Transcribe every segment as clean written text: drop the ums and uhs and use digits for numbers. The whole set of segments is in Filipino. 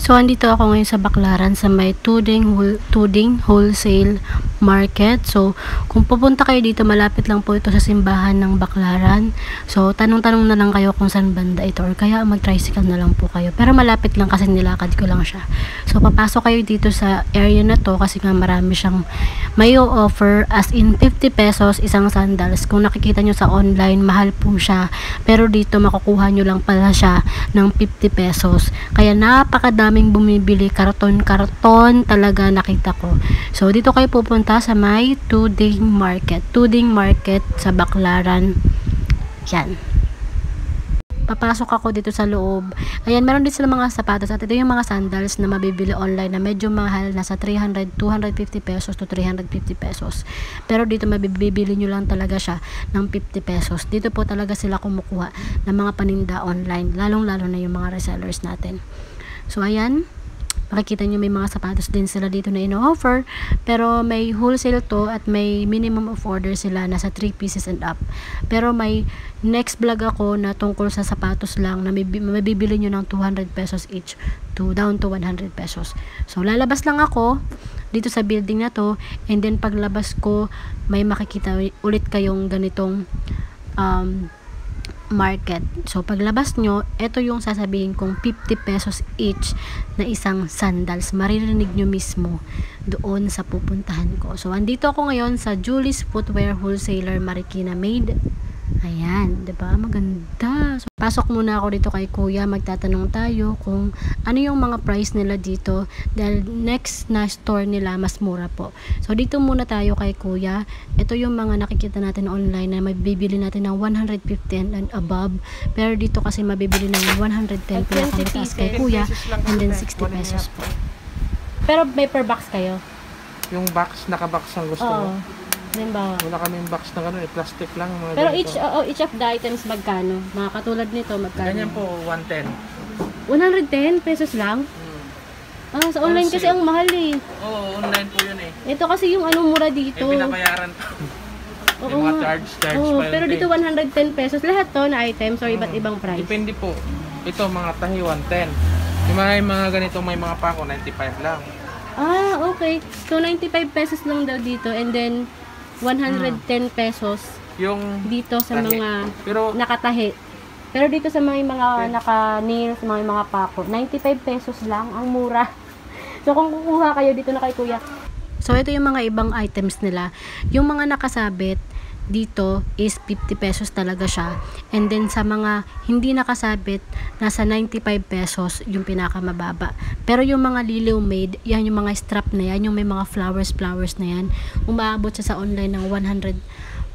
So, andito ako ngayon sa Baclaran sa may Tuding Wholesale Market. So, kung pupunta kayo dito, malapit lang po ito sa simbahan ng Baclaran. So, tanong-tanong na lang kayo kung saan banda ito or kaya mag-tricycle na lang po kayo. Pero malapit lang kasi nilakad ko lang siya. So, papasok kayo dito sa area na to kasi nga marami siyang may offer as in 50 pesos isang sandals. Kung nakikita nyo sa online, mahal po siya. Pero dito, makukuha nyo lang pala siya ng 50 pesos. Kaya napakadaming bumibili, karton talaga nakita ko. So dito kayo pupunta sa may Tuding Market sa Baclaran. Yan. Papasok ako dito sa loob. Ayan, meron din sila mga sapatos at ito yung mga sandals na mabibili online na medyo mahal, nasa 250 pesos to 350 pesos. Pero dito mabibili nyo lang talaga siya ng 50 pesos. Dito po talaga sila kumukuha ng mga paninda online, lalong-lalo na yung mga resellers natin. So ayan, makikita nyo may mga sapatos din sila dito na ino-offer, pero may wholesale to at may minimum of order sila, nasa 3 pieces and up. Pero may next vlog ako na tungkol sa sapatos lang na mabibili nyo ng 200 pesos each to down to 100 pesos. So lalabas lang ako dito sa building na to, and then paglabas ko may makikita ulit kayong ganitong market. So paglabas nyo, ito yung sasabihin kong 50 pesos each na isang sandals. Maririnig nyo mismo doon sa pupuntahan ko. So andito ako ngayon sa Julie's Footwear Wholesaler Marikina Made. Ayan, diba? Maganda. So, pasok muna ako dito kay kuya. Magtatanong tayo kung ano yung mga price nila dito. Dahil next na store nila, mas mura po. So, dito muna tayo kay kuya. Ito yung mga nakikita natin online na mabibili natin ng 150 and above. Pero dito kasi mabibili ng 110 po yung kamataas kay kuya. And then 60 pesos po. Pero may per box kayo? Yung box, naka-box ang gusto mo? Halimbawa. Wala kaming box na gano'n, plastic lang. Mga pero ganito. each of the items magkano? Mga katulad nito, magkano? Ganyan po, 110. 110 pesos lang? Sa online kasi ang mahal eh. Oo, online po yun eh. Ito kasi yung ano mura dito. Binabayaran pa. Yung mga charge pa yun. Pero dito 110 pesos. Lahat to na items or iba't ibang price. Depende po. Ito, mga tahi, 110. Yung mga ganito, may mga pako, 95 lang. Okay. So, 95 pesos lang daw dito. And then, 110 pesos yung dito sa tahi. mga pero nakatahi. Pero dito sa mga naka-nails, mga pako, 95 pesos lang. Ang mura. So, kung kukuha kayo dito na kay kuya. So, ito yung mga ibang items nila. Yung mga nakasabit dito is 50 pesos talaga siya. And then sa mga hindi nakasabit, nasa 95 pesos yung pinakamababa. Pero yung mga liliw made, yan yung mga strap na yan, yung may mga flowers na yan, umaabot siya sa online ng 100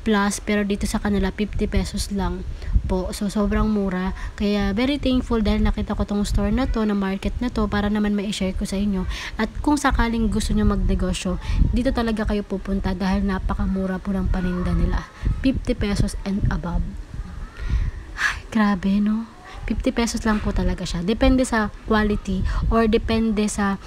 plus, pero dito sa kanila 50 pesos lang po. So sobrang mura. Kaya very thankful dahil nakita ko tong store na to, na market na to, para naman ma-share ko sa inyo. At kung sakaling gusto nyo magnegosyo, dito talaga kayo pupunta dahil napakamura po ng paninda nila. 50 pesos and above. Ay, grabe no? 50 pesos lang po talaga siya. Depende sa quality or depende sa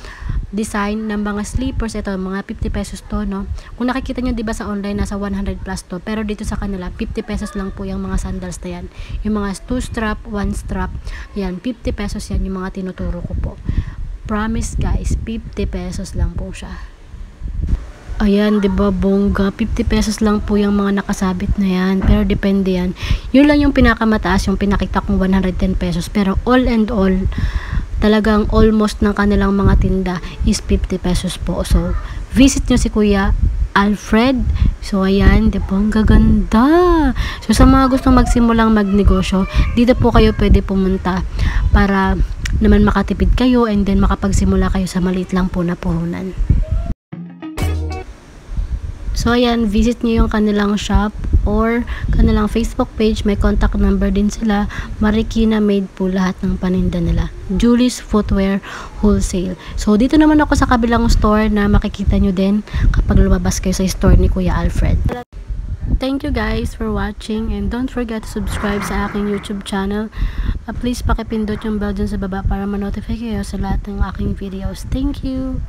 design ng mga slippers. Ito, mga 50 pesos to, no? Kung nakikita nyo, diba sa online, nasa 100 plus to. Pero dito sa kanila, 50 pesos lang po yung mga sandals na yan. Yung mga 2 strap, 1 strap, yan, 50 pesos yan yung mga tinuturo ko po. Promise guys, 50 pesos lang po siya. Ayan, diba, bongga. 50 pesos lang po yung mga nakasabit na yan. Pero depende yan. Yun lang yung pinakamataas, yung pinakita kong 110 pesos. Pero all and all, talagang almost ng kanilang mga tinda is 50 pesos po. So, visit nyo si Kuya Alfred. So, ayan, diba, ang gaganda. So, sa mga gustong magsimulang magnegosyo, dito po kayo pwede pumunta para naman makatipid kayo and then makapagsimula kayo sa maliit lang po na puhunan. So, ayan, visit nyo yung kanilang shop or kanilang Facebook page. May contact number din sila. Marikina Made po lahat ng paninda nila. Julie's Footwear Wholesale. So, dito naman ako sa kabilang store na makikita nyo din kapag lumabas kayo sa store ni Kuya Alfred. Thank you guys for watching and don't forget to subscribe sa aking YouTube channel. Please pakipindot yung bell dyan sa baba para ma-notify kayo sa lahat ng aking videos. Thank you!